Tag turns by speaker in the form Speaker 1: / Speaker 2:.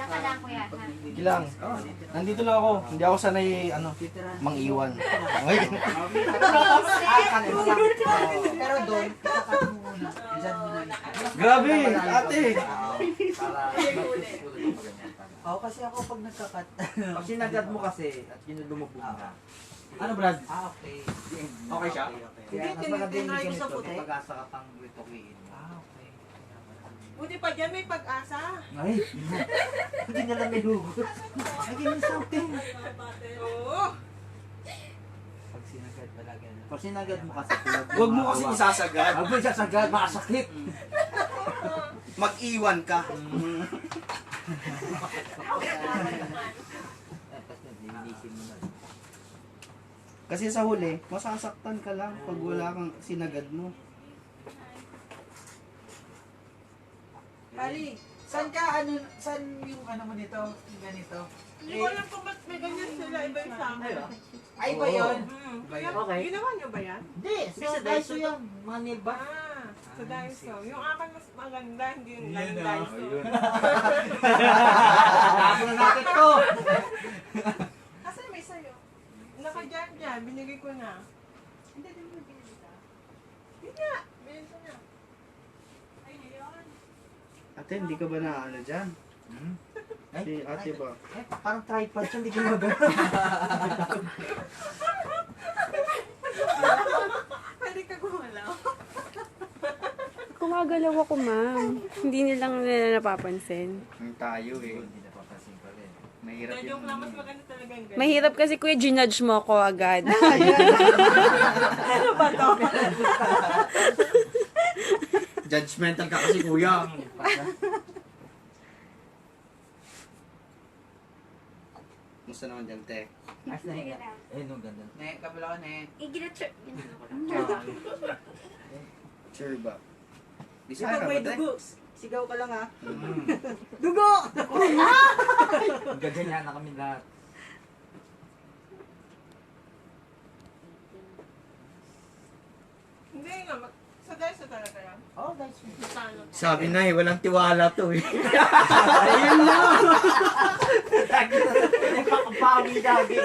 Speaker 1: Diyan ka lang, kuya. Ha?
Speaker 2: Sige lang. Nandito lang ako. Hindi ako sanay, mang-iwan. Okay.
Speaker 3: Pero doon, ikakat mo muna. Diyan mo na.
Speaker 2: Grabe, ate.
Speaker 3: Oo, kasi ako pag nagkakat.
Speaker 4: Pag sinagad mo kasi at lumubog ka.
Speaker 2: Ano, Brad?
Speaker 3: Okay.
Speaker 4: Okay siya?
Speaker 3: Kaya mas maganda yung
Speaker 5: tinry ko sa
Speaker 3: ganito.
Speaker 5: puti.
Speaker 3: May pag-asa ka pang ritukiin.
Speaker 5: Okay.
Speaker 6: Buti pa dyan may pag-asa.
Speaker 3: Ay, hindi na lang may hugot. Ay, ganyan something.
Speaker 6: Oo.
Speaker 3: Pag sinagad talaga. Pag sinagad mo kasi.
Speaker 2: Huwag mo kasi isasagad.
Speaker 3: Huwag mo isasagad, makasakit.
Speaker 2: Mag-iwan ka.
Speaker 3: Tapos nilinisin mo na.
Speaker 2: Kasi sa huli, masasaktan ka lang pag wala kang sinagad mo.
Speaker 5: Ali, saan yung ano mo nito? Ganito?
Speaker 6: Hindi ko alam kung ba't may ganyan sila. Iba yung sa amin.
Speaker 5: Ay ba yun?
Speaker 6: Kaya, ginawa niyo ba yan?
Speaker 3: Hindi, sa Daiso yan. Maniba.
Speaker 6: Ah, sa Daiso. Yung akin mas maganda, hindi yung Daiso.
Speaker 3: Tapos na natin to.
Speaker 6: Kasi may sayo. Naka-dyan, binigay ko na. Hindi, di mo binigay ka. Hindi nga, binigay ko na. Ay, yun.
Speaker 2: Ate, hindi ka ba na ano dyan? Si ate ba?
Speaker 3: Eh, parang tripod siya, hindi ko magana.
Speaker 6: Pwede ka gumalaw.
Speaker 7: Kumagalaw ako, ma'am. Hindi nilang nila napapansin.
Speaker 2: Ang tayo eh.
Speaker 3: Hindi napapansin pa rin.
Speaker 2: Mahirap
Speaker 6: Joke
Speaker 2: yung...
Speaker 6: lang, mas maganda talaga yung ganyan.
Speaker 7: Mahirap kasi kuya, ginudge mo ako agad.
Speaker 6: Ano ba to?
Speaker 2: Judgmental ka kasi kuya. Musta naman dyan, te?
Speaker 3: Ayos na higa. Eh, nung ganda.
Speaker 5: Ne, kabila ko, ne.
Speaker 1: Iginatrip.
Speaker 2: Sure ba? Di
Speaker 5: Kapag
Speaker 2: sana
Speaker 5: may
Speaker 2: ba, te?
Speaker 5: dugo, sigaw ka lang ha.
Speaker 2: Mm.
Speaker 5: Dugo!
Speaker 3: Gaganyan na kami lahat.
Speaker 6: Hindi nga, sa Daiso talaga yan.
Speaker 3: Oh, guys.
Speaker 6: Sano?
Speaker 2: Sabi na eh, walang tiwala to eh.
Speaker 3: Nagpapapawi lagi.